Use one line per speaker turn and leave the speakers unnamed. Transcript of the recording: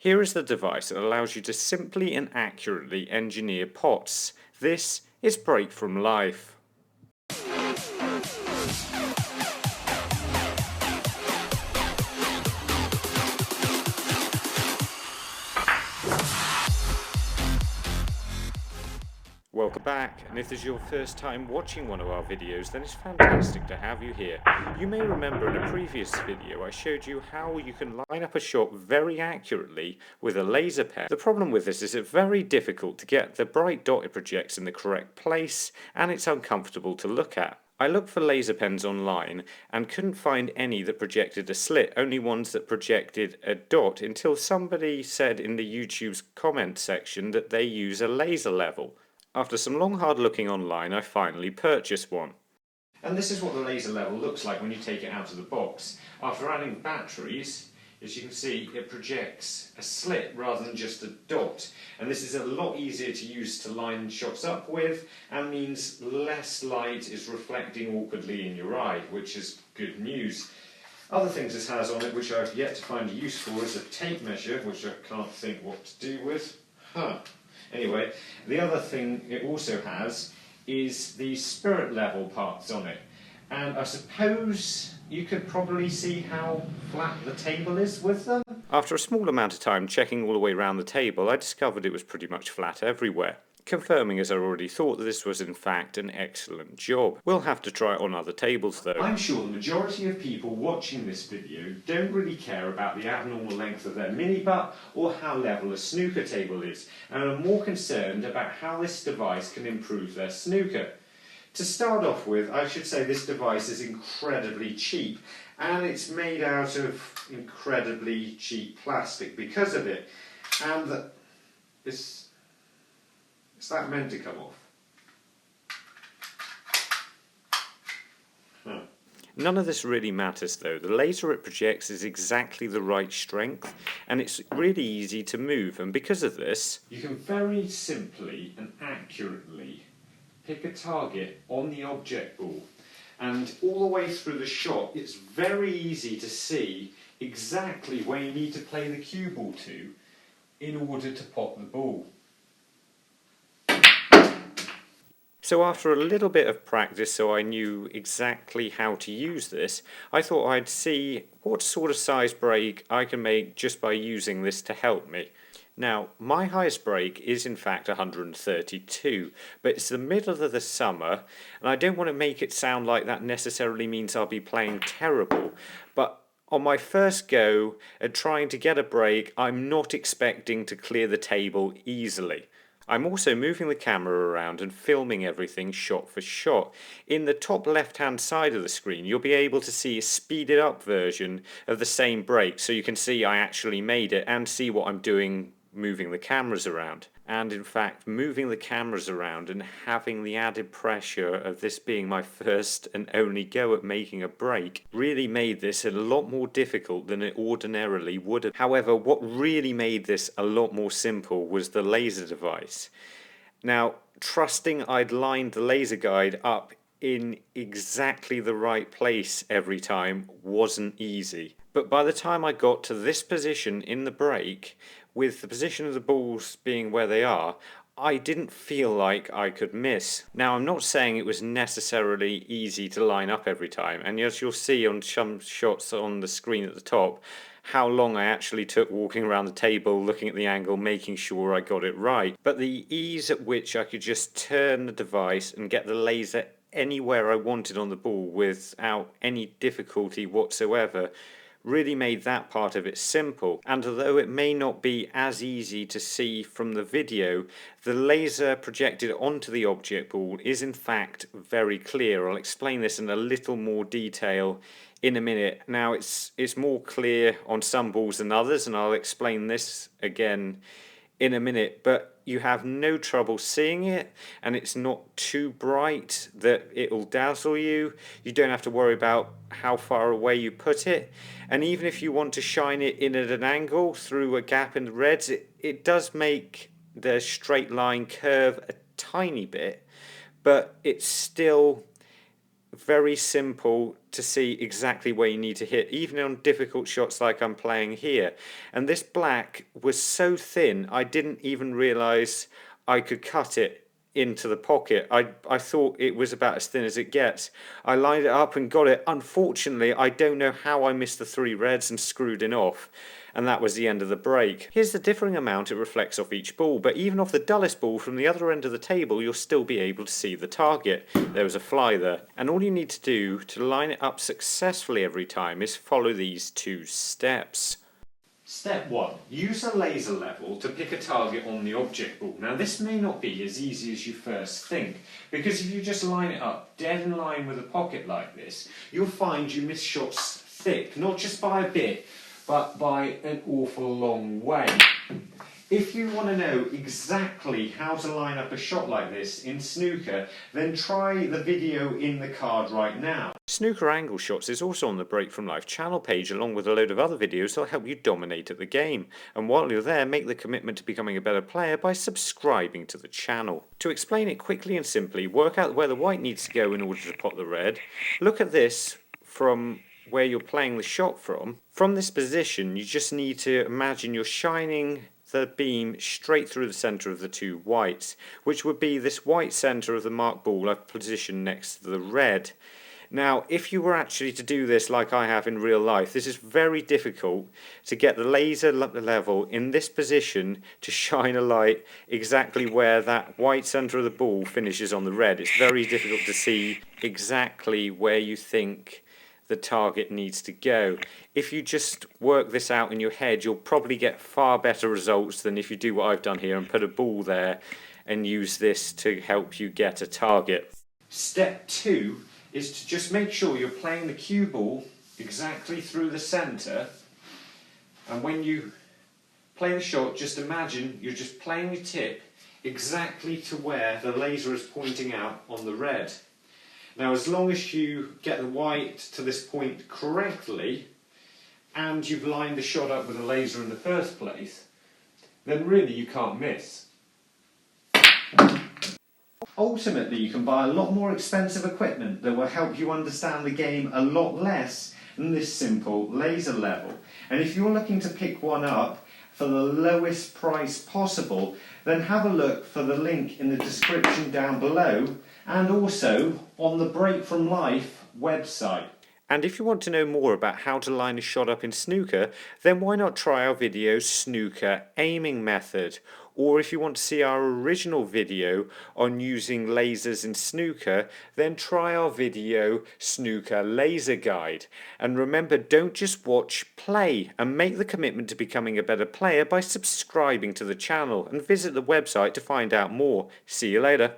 Here is the device that allows you to simply and accurately engineer pots. This is Break from Life. Welcome back, and if this is your first time watching one of our videos, then it's fantastic to have you here. You may remember in a previous video I showed you how you can line up a shot very accurately with a laser pen. The problem with this is it's very difficult to get the bright dot it projects in the correct place, and it's uncomfortable to look at. I looked for laser pens online and couldn't find any that projected a slit, only ones that projected a dot, until somebody said in the YouTube's comment section that they use a laser level. After some long hard looking online, I finally purchased one. And this is what the laser level looks like when you take it out of the box. After adding batteries, as you can see, it projects a slit rather than just a dot. And this is a lot easier to use to line shots up with, and means less light is reflecting awkwardly in your eye, which is good news. Other things this has on it which I've yet to find a use for is a tape measure, which I can't think what to do with. Anyway, the other thing it also has is the spirit level parts on it. And I suppose you could probably see how flat the table is with them. After a small amount of time checking all the way around the table, I discovered it was pretty much flat everywhere, confirming as I already thought that this was in fact an excellent job. We'll have to try it on other tables though. I'm sure the majority of people watching this video don't really care about the abnormal length of their mini butt or how level a snooker table is, and are more concerned about how this device can improve their snooker. To start off with, I should say this device is incredibly cheap, and it's made out of incredibly cheap plastic because of it. And is that meant to come off? None of this really matters though. The laser it projects is exactly the right strength, and it's really easy to move, and because of this, you can very simply and accurately pick a target on the object ball, and all the way through the shot it's very easy to see exactly where you need to play the cue ball to in order to pop the ball. So after a little bit of practice, so I knew exactly how to use this, I thought I'd see what sort of size break I can make just by using this to help me. Now, my highest break is in fact 132, but it's the middle of the summer, and I don't want to make it sound like that necessarily means I'll be playing terrible, but on my first go at trying to get a break, I'm not expecting to clear the table easily. I'm also moving the camera around and filming everything shot for shot. In the top left hand side of the screen you'll be able to see a speeded up version of the same break, so you can see I actually made it and see what I'm doing moving the cameras around. And in fact, moving the cameras around and having the added pressure of this being my first and only go at making a break really made this a lot more difficult than it ordinarily would have. However, what really made this a lot more simple was the laser device. Now, trusting I'd lined the laser guide up in exactly the right place every time wasn't easy. But by the time I got to this position in the break, with the position of the balls being where they are, I didn't feel like I could miss. Now, I'm not saying it was necessarily easy to line up every time, and as you'll see on some shots on the screen at the top, how long I actually took walking around the table, looking at the angle, making sure I got it right. But the ease at which I could just turn the device and get the laser anywhere I wanted on the ball without any difficulty whatsoever really made that part of it simple. And although it may not be as easy to see from the video, the laser projected onto the object ball is in fact very clear. I'll explain this in a little more detail in a minute. Now it's more clear on some balls than others, and I'll explain this again in a minute, but you have no trouble seeing it, and it's not too bright that it'll dazzle you. You don't have to worry about how far away you put it, and even if you want to shine it in at an angle through a gap in the reds, it does make the straight line curve a tiny bit, but it's still very simple to see exactly where you need to hit, even on difficult shots like I'm playing here. And this black was so thin, I didn't even realise I could cut it into the pocket. I thought it was about as thin as it gets. I lined it up and got it. Unfortunately, I don't know how I missed the 3 reds and screwed it off. And that was the end of the break. Here's the differing amount it reflects off each ball, but even off the dullest ball from the other end of the table, you'll still be able to see the target. There was a fly there. And all you need to do to line it up successfully every time is follow these 2 steps. Step 1. Use a laser level to pick a target on the object ball. Now this may not be as easy as you first think, because if you just line it up dead in line with a pocket like this, you'll find you miss shots thick, not just by a bit, but by an awful long way. If you want to know exactly how to line up a shot like this in snooker, then try the video in the card right now. Snooker Angle Shots is also on the Break From Life channel page, along with a load of other videos that'll help you dominate at the game. And while you're there, make the commitment to becoming a better player by subscribing to the channel. To explain it quickly and simply, work out where the white needs to go in order to pot the red. Look at this from where you're playing the shot from. From this position, you just need to imagine you're shining the beam straight through the centre of the 2 whites, which would be this white centre of the marked ball I've positioned next to the red. Now, if you were actually to do this like I have in real life, this is very difficult to get the laser level in this position to shine a light exactly where that white centre of the ball finishes on the red. It's very difficult to see exactly where you think the target needs to go. If you just work this out in your head, you'll probably get far better results than if you do what I've done here and put a ball there and use this to help you get a target. Step 2 is to just make sure you're playing the cue ball exactly through the centre, and when you play the shot, just imagine you're just playing your tip exactly to where the laser is pointing out on the red. Now, as long as you get the white to this point correctly, and you've lined the shot up with a laser in the first place, then really you can't miss. Ultimately, you can buy a lot more expensive equipment that will help you understand the game a lot less than this simple laser level. And if you're looking to pick one up for the lowest price possible, then have a look for the link in the description down below, and also on the Break From Life website. And if you want to know more about how to line a shot up in snooker, then why not try our video Snooker Aiming Method? Or if you want to see our original video on using lasers in snooker, then try our video Snooker Laser Guide. And remember, don't just watch, play, and make the commitment to becoming a better player by subscribing to the channel, and visit the website to find out more. See you later.